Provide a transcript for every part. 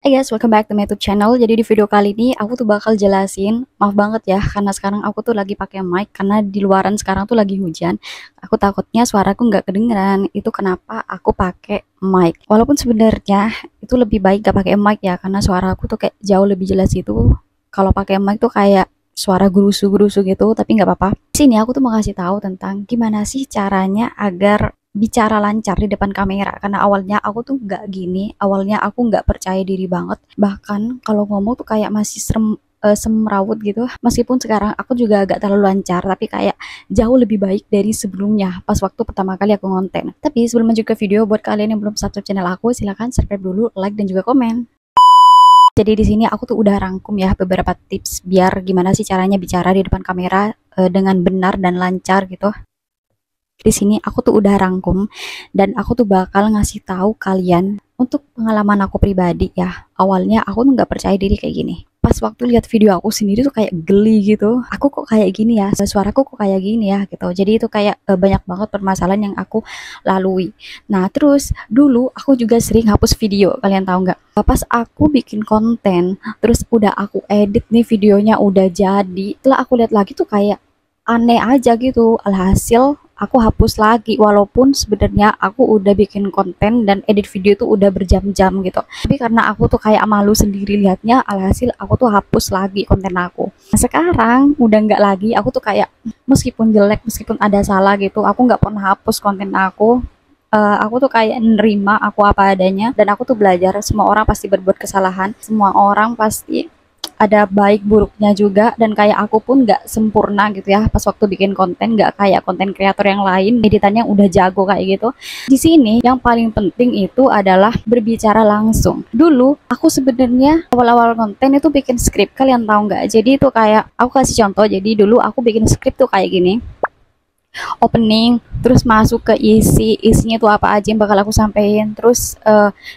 Hey guys, welcome back to my YouTube channel. Jadi di video kali ini aku tuh bakal jelasin, maaf banget ya karena sekarang aku tuh lagi pakai mic karena di luaran sekarang tuh lagi hujan. Aku takutnya suaraku nggak kedengeran. Itu kenapa aku pakai mic. Walaupun sebenarnya itu lebih baik gak pakai mic ya karena suara aku tuh kayak jauh lebih jelas itu. Kalau pakai mic tuh kayak suara gerusu-gerusu gitu, tapi nggak apa-apa. Di sini aku tuh mau kasih tahu tentang gimana sih caranya agar bicara lancar di depan kamera, karena awalnya aku tuh nggak gini, awalnya aku nggak percaya diri banget, bahkan kalau ngomong tuh kayak masih semrawut gitu. Meskipun sekarang aku juga agak terlalu lancar, tapi kayak jauh lebih baik dari sebelumnya pas waktu pertama kali aku ngonten. Tapi sebelum lanjut ke video, buat kalian yang belum subscribe channel aku, silahkan subscribe dulu, like dan juga komen. Jadi di sini aku tuh udah rangkum ya beberapa tips biar gimana sih caranya bicara di depan kamera dengan benar dan lancar gitu. Di sini aku tuh udah rangkum dan aku tuh bakal ngasih tahu kalian untuk pengalaman aku pribadi ya. Awalnya aku tuh nggak percaya diri kayak gini. Pas waktu lihat video aku sendiri tuh kayak geli gitu. Aku kok kayak gini ya, suaraku kok kayak gini ya gitu. Jadi itu kayak banyak banget permasalahan yang aku lalui. Nah terus dulu aku juga sering hapus video, kalian tahu nggak? Pas aku bikin konten, terus udah aku edit nih videonya udah jadi. Setelah aku lihat lagi tuh kayak aneh aja gitu. Alhasil aku hapus lagi walaupun sebenarnya aku udah bikin konten dan edit video tuh udah berjam-jam gitu, tapi karena aku tuh kayak malu sendiri liatnya, alhasil aku tuh hapus lagi konten aku. Nah, sekarang udah nggak lagi, aku tuh kayak meskipun jelek, meskipun ada salah gitu, aku nggak pernah hapus konten aku. Aku tuh kayak nerima aku apa adanya, dan aku tuh belajar semua orang pasti berbuat kesalahan, semua orang pasti ada baik buruknya juga, dan kayak aku pun nggak sempurna gitu ya pas waktu bikin konten, nggak kayak konten kreator yang lain editannya udah jago kayak gitu. Di sini yang paling penting itu adalah berbicara langsung. Dulu aku sebenarnya awal-awal konten itu bikin skrip, kalian tahu nggak? Jadi itu kayak aku kasih contoh, jadi dulu aku bikin skrip tuh kayak gini, opening, terus masuk ke isinya itu apa aja yang bakal aku sampaikan, terus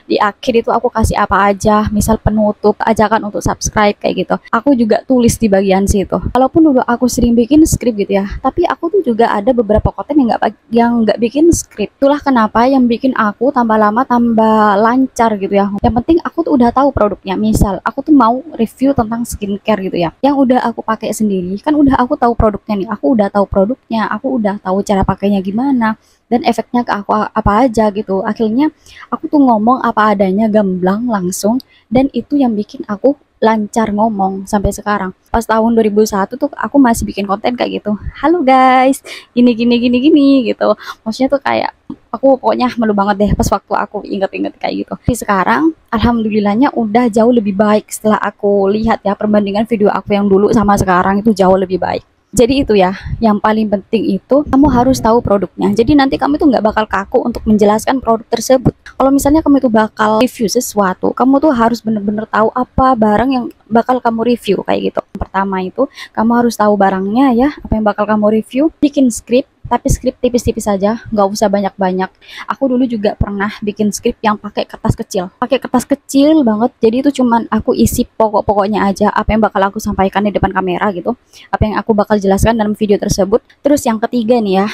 di akhir itu aku kasih apa aja, misal penutup, ajakan untuk subscribe kayak gitu. Aku juga tulis di bagian situ. Walaupun dulu aku sering bikin skrip gitu ya, tapi aku tuh juga ada beberapa konten yang nggak bikin skrip. Itulah kenapa yang bikin aku tambah lama tambah lancar gitu ya. Yang penting aku tuh udah tahu produknya. Misal aku tuh mau review tentang skincare gitu ya, yang udah aku pakai sendiri, kan udah aku tahu produknya nih, aku udah tahu produknya, aku udah tahu cara pakainya gimana dan efeknya ke aku apa aja gitu. Akhirnya aku tuh ngomong apa adanya, gamblang langsung, dan itu yang bikin aku lancar ngomong sampai sekarang. Pas tahun 2001 tuh aku masih bikin konten kayak gitu, halo guys, gini gini gini gini gitu. Maksudnya tuh kayak aku pokoknya malu banget deh pas waktu aku inget-inget kayak gitu. Tapi sekarang alhamdulillahnya udah jauh lebih baik setelah aku lihat ya perbandingan video aku yang dulu sama sekarang itu jauh lebih baik. Jadi itu ya, yang paling penting itu kamu harus tahu produknya. Jadi nanti kamu itu nggak bakal kaku untuk menjelaskan produk tersebut. Kalau misalnya kamu itu bakal review sesuatu, kamu tuh harus bener-bener tahu apa barang yang bakal kamu review kayak gitu. Pertama itu kamu harus tahu barangnya ya, apa yang bakal kamu review. Bikin skrip, tapi skrip tipis-tipis saja, nggak usah banyak-banyak. Aku dulu juga pernah bikin skrip yang pakai kertas kecil banget. Jadi itu cuman aku isi pokok-pokoknya aja, apa yang bakal aku sampaikan di depan kamera gitu, apa yang aku bakal jelaskan dalam video tersebut. Terus yang ketiga nih ya,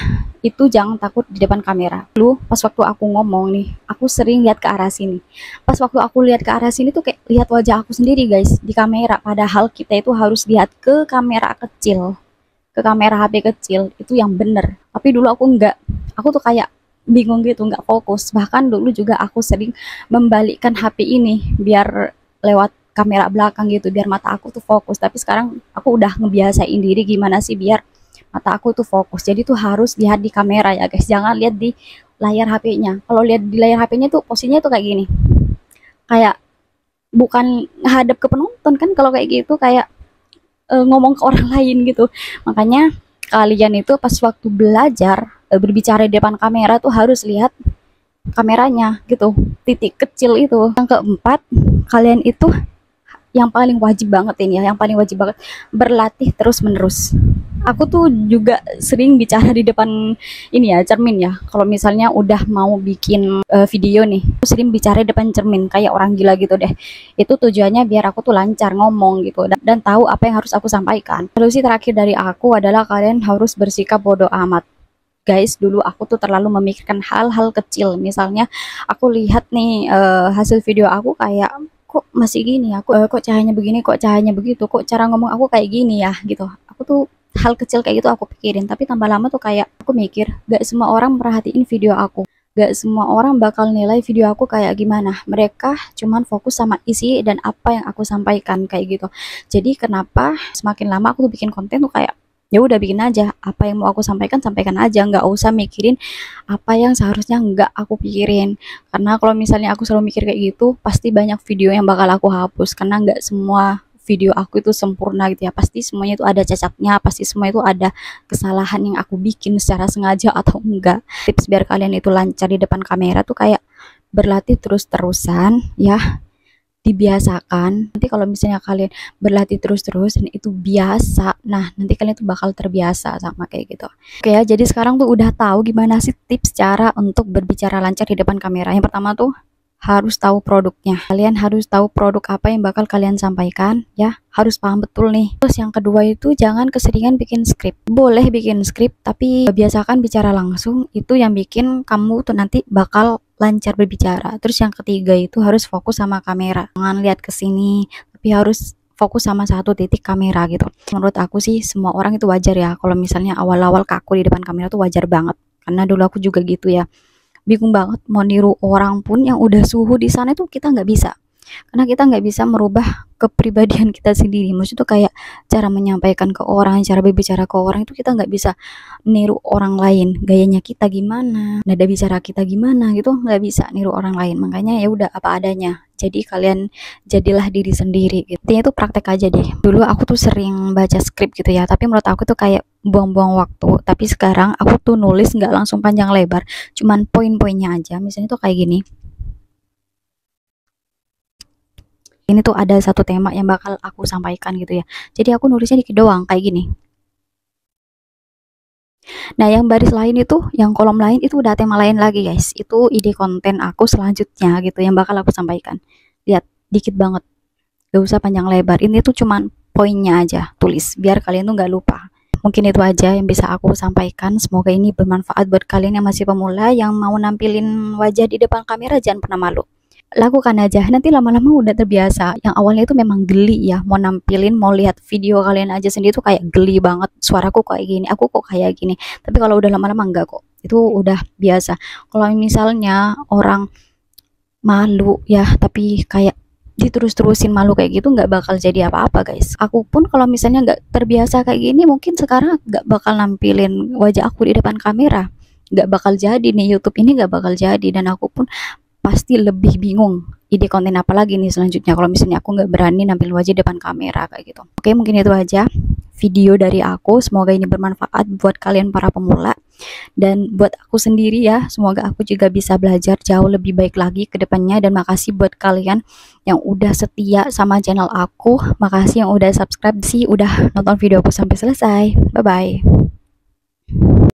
itu jangan takut di depan kamera. Dulu pas waktu aku ngomong nih, aku sering lihat ke arah sini. Pas waktu aku lihat ke arah sini tuh kayak lihat wajah aku sendiri guys di kamera, padahal kita itu harus lihat ke kamera kecil, ke kamera HP kecil, itu yang bener. Tapi dulu aku enggak, aku tuh kayak bingung gitu, nggak fokus. Bahkan dulu juga aku sering membalikkan HP ini biar lewat kamera belakang gitu, biar mata aku tuh fokus. Tapi sekarang aku udah ngebiasain diri gimana sih biar mata aku tuh fokus. Jadi tuh harus lihat di kamera ya guys, jangan lihat di layar HP-nya. Kalau lihat di layar HP-nya tuh posisinya tuh kayak gini, kayak bukan ngadep ke penonton kan, kalau kayak gitu kayak ngomong ke orang lain gitu. Makanya kalian itu pas waktu belajar berbicara di depan kamera tuh harus lihat kameranya gitu, titik kecil itu. Yang keempat, kalian itu yang paling wajib banget ini ya, yang paling wajib banget berlatih terus menerus. Aku tuh juga sering bicara di depan ini ya, cermin ya. Kalau misalnya udah mau bikin video nih, aku sering bicara di depan cermin kayak orang gila gitu deh. Itu tujuannya biar aku tuh lancar ngomong gitu, dan tahu apa yang harus aku sampaikan. Solusi terakhir dari aku adalah kalian harus bersikap bodoh amat. Guys, dulu aku tuh terlalu memikirkan hal-hal kecil. Misalnya aku lihat nih hasil video aku kayak kok masih gini ya, kok cahayanya begini, kok cahayanya begitu, kok cara ngomong aku kayak gini ya gitu. Aku tuh hal kecil kayak gitu aku pikirin, tapi tambah lama tuh kayak aku mikir gak semua orang merhatiin video aku, gak semua orang bakal nilai video aku kayak gimana. Mereka cuman fokus sama isi dan apa yang aku sampaikan kayak gitu. Jadi kenapa semakin lama aku tuh bikin konten tuh kayak ya udah bikin aja apa yang mau aku sampaikan, sampaikan aja, nggak usah mikirin apa yang seharusnya nggak aku pikirin. Karena kalau misalnya aku selalu mikir kayak gitu, pasti banyak video yang bakal aku hapus, karena nggak semua video aku itu sempurna gitu ya, pasti semuanya itu ada cacatnya, pasti semua itu ada kesalahan yang aku bikin secara sengaja atau enggak. Tips biar kalian itu lancar di depan kamera tuh kayak berlatih terus-terusan ya, dibiasakan. Nanti kalau misalnya kalian berlatih terus-terus dan itu biasa, nah nanti kalian tuh bakal terbiasa sama kayak gitu. Oke ya, jadi sekarang tuh udah tahu gimana sih tips cara untuk berbicara lancar di depan kamera. Yang pertama tuh harus tahu produknya. Kalian harus tahu produk apa yang bakal kalian sampaikan ya. Harus paham betul nih. Terus yang kedua itu jangan keseringan bikin skrip. Boleh bikin skrip tapi biasakan bicara langsung. Itu yang bikin kamu tuh nanti bakal lancar berbicara. Terus yang ketiga itu harus fokus sama kamera. Jangan lihat ke sini, tapi harus fokus sama satu titik kamera gitu. Menurut aku sih semua orang itu wajar ya. Kalau misalnya awal-awal kaku di depan kamera tuh wajar banget. Karena dulu aku juga gitu ya. Bingung banget mau niru orang pun yang udah suhu di sana itu kita nggak bisa, karena kita nggak bisa merubah kepribadian kita sendiri. Maksudnya tuh kayak cara menyampaikan ke orang, cara berbicara ke orang itu kita nggak bisa niru orang lain, gayanya kita gimana, nada bicara kita gimana gitu, nggak bisa niru orang lain. Makanya ya udah apa adanya, jadi kalian jadilah diri sendiri gitu. Intinya tuh praktek aja deh. Dulu aku tuh sering baca skrip gitu ya, tapi menurut aku tuh kayak buang-buang waktu. Tapi sekarang aku tuh nulis nggak langsung panjang lebar, cuman poin-poinnya aja. Misalnya tuh kayak gini, ini tuh ada satu tema yang bakal aku sampaikan gitu ya, jadi aku nulisnya dikit doang kayak gini. Nah yang baris lain itu, yang kolom lain itu udah tema lain lagi guys, itu ide konten aku selanjutnya gitu yang bakal aku sampaikan. Lihat, dikit banget, gak usah panjang lebar. Ini tuh cuman poinnya aja, tulis biar kalian tuh gak lupa. Mungkin itu aja yang bisa aku sampaikan. Semoga ini bermanfaat buat kalian yang masih pemula, yang mau nampilin wajah di depan kamera. Jangan pernah malu, lakukan aja, nanti lama-lama udah terbiasa. Yang awalnya itu memang geli ya, mau nampilin, mau lihat video kalian aja sendiri tuh kayak geli banget, suaraku kayak gini, aku kok kayak gini. Tapi kalau udah lama-lama enggak kok, itu udah biasa. Kalau misalnya orang malu ya, tapi kayak diterus-terusin malu kayak gitu, nggak bakal jadi apa-apa guys. Aku pun kalau misalnya nggak terbiasa kayak gini, mungkin sekarang nggak bakal nampilin wajah aku di depan kamera, nggak bakal jadi nih, YouTube ini nggak bakal jadi, dan aku pun pasti lebih bingung ide konten apa lagi nih selanjutnya kalau misalnya aku nggak berani nampil wajah depan kamera kayak gitu. Oke, mungkin itu aja video dari aku. Semoga ini bermanfaat buat kalian para pemula dan buat aku sendiri ya. Semoga aku juga bisa belajar jauh lebih baik lagi ke depannya. Dan makasih buat kalian yang udah setia sama channel aku. Makasih yang udah subscribe sih, udah nonton video aku sampai selesai. Bye bye.